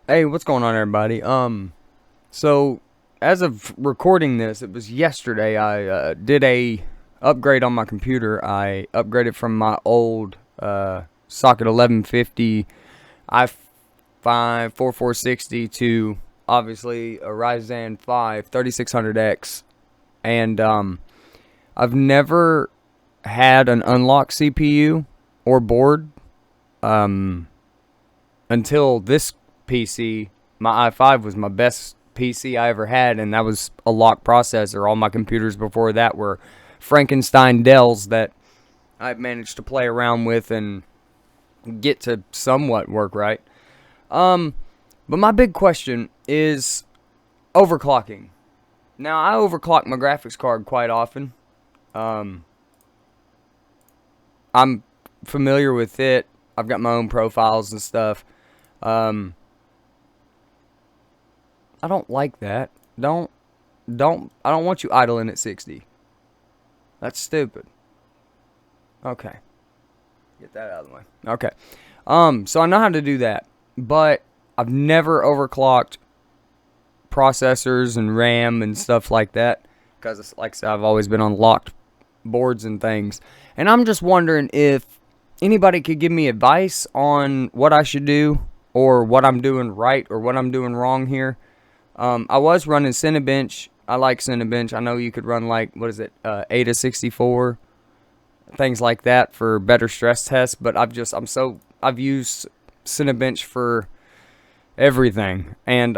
Hey, what's going on, everybody? So as of recording this, it was yesterday. I did a upgrade on my computer. I upgraded from my old socket 1150 i5 4460 to obviously a Ryzen 5 3600X, and I've never had an unlocked CPU or board um, until this PC. My i5 was my best PC I ever had, and that was a locked processor. All my computers before that were Frankenstein Dells that I've managed to play around with and get to somewhat work right. Um, but my big question is overclocking. Now, I overclock my graphics card quite often. Um, I'm familiar with it. I've got my own profiles and stuff. Um, I don't like that. Don't I don't want you idling at 60. That's stupid. Okay. Get that out of the way. Okay. So I know how to do that, but I've never overclocked processors and RAM and stuff like that because, like I said, I've always been on locked boards and things. And I'm just wondering if anybody could give me advice on what I should do or what I'm doing right or what I'm doing wrong here. I was running Cinebench. I like Cinebench. I know you could run like, what is it, Ada 64, things like that for better stress tests. But I've used Cinebench for everything. And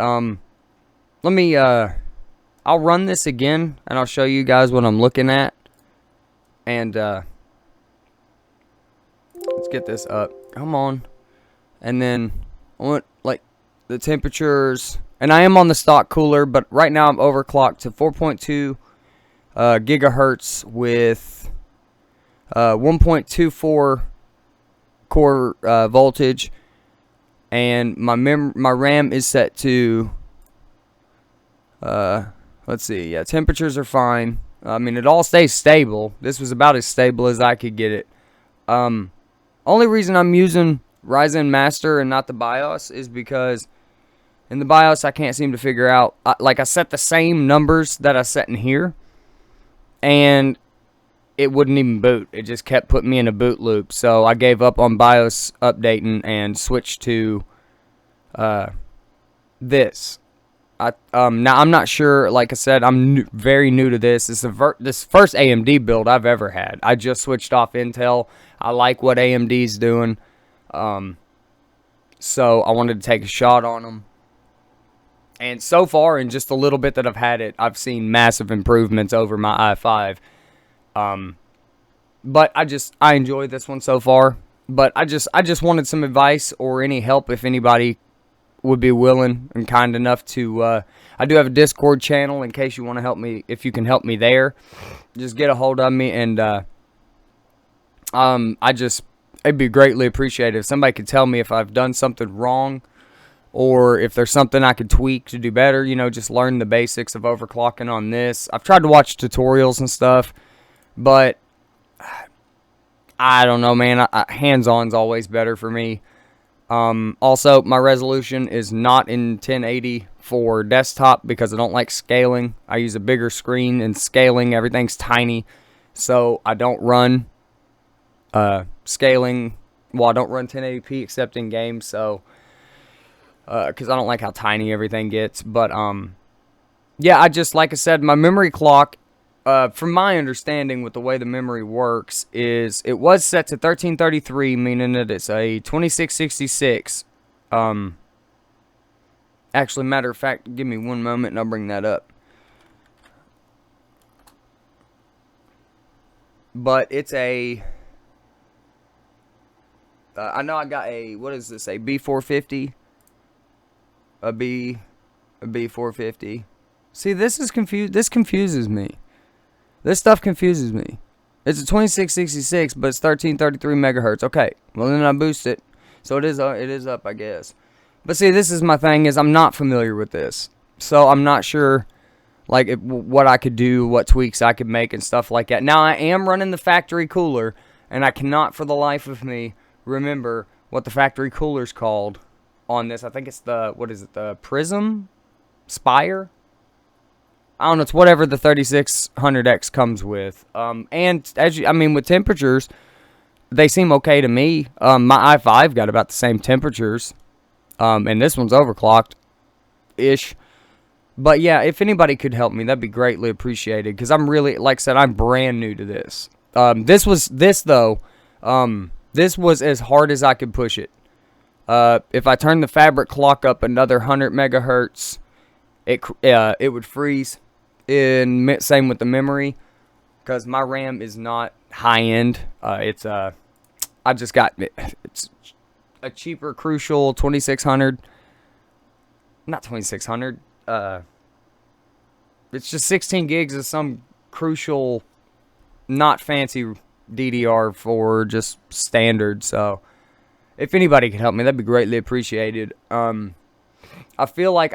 let me I'll run this again and I'll show you guys what I'm looking at. And let's get this up. Come on. And then I want like the temperatures. And I am on the stock cooler, but right now I'm overclocked to 4.2 gigahertz with 1.24 core voltage, and my RAM is set to let's see, yeah, temperatures are fine. I mean, it all stays stable. This was about as stable as I could get it. Only reason I'm using Ryzen Master and not the BIOS is because in the BIOS, I can't seem to figure out. I set the same numbers that I set in here, and it wouldn't even boot. It just kept putting me in a boot loop. So I gave up on BIOS updating and switched to this. Now I'm not sure. Like I said, I'm very new to this. This first AMD build I've ever had. I just switched off Intel. I like what AMD's doing, so I wanted to take a shot on them. And so far, in just a little bit that I've had it, I've seen massive improvements over my i5. But I enjoy this one so far. But I just wanted some advice or any help if anybody would be willing and kind enough to. I do have a Discord channel in case you want to help me. If you can help me there, just get a hold of me, and it'd be greatly appreciated if somebody could tell me if I've done something wrong, or if there's something I could tweak to do better. Just learn the basics of overclocking on this. I've tried to watch tutorials and stuff, but I don't know, man. Hands-on's always better for me. Also, my resolution is not in 1080 for desktop because I don't like scaling. I use a bigger screen, and scaling, everything's tiny. So I don't run scaling. Well, I don't run 1080p except in games, so because I don't like how tiny everything gets. But yeah, like I said, my memory clock, from my understanding with the way the memory works, is it was set to 1333, meaning that it's a 2666. Actually, matter of fact, give me one moment and I'll bring that up. But it's a I know I got a, what is this, a B450, a B450. See, this confuses me. This stuff confuses me. It's a 2666, but it's 1333 megahertz. Okay, well then I boost it, so it is up, I guess. But see, this is my thing, is I'm not familiar with this, so I'm not sure like what I could do, what tweaks I could make, and stuff like that. Now I am running the factory cooler, and I cannot for the life of me remember what the factory cooler's called. on this. I think it's the, what is it, the Prism Spire? I don't know, it's whatever the 3600X comes with. And as you, I mean, with temperatures, they seem okay to me. My i5 got about the same temperatures. And this one's overclocked-ish. But yeah, if anybody could help me, that'd be greatly appreciated. Because I'm really, like I said, I'm brand new to this. This was as hard as I could push it. If I turn the fabric clock up another 100 megahertz, it would freeze. Same with the memory, because my RAM is not high end. I just got it's a cheaper Crucial 2600. Not 2600. It's just 16 gigs of some Crucial, not fancy DDR4, just standard. So if anybody could help me, that'd be greatly appreciated. I feel like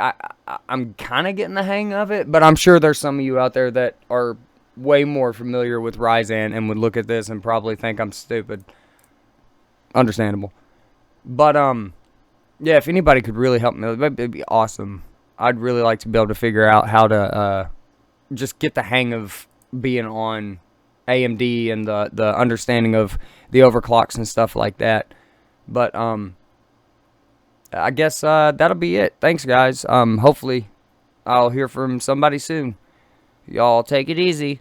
I'm kind of getting the hang of it, but I'm sure there's some of you out there that are way more familiar with Ryzen and would look at this and probably think I'm stupid. Understandable. But, yeah, if anybody could really help me, it'd be awesome. I'd really like to be able to figure out how to just get the hang of being on AMD and the understanding of the overclocks and stuff like that. But, I guess that'll be it. Thanks, guys. Hopefully I'll hear from somebody soon. Y'all take it easy.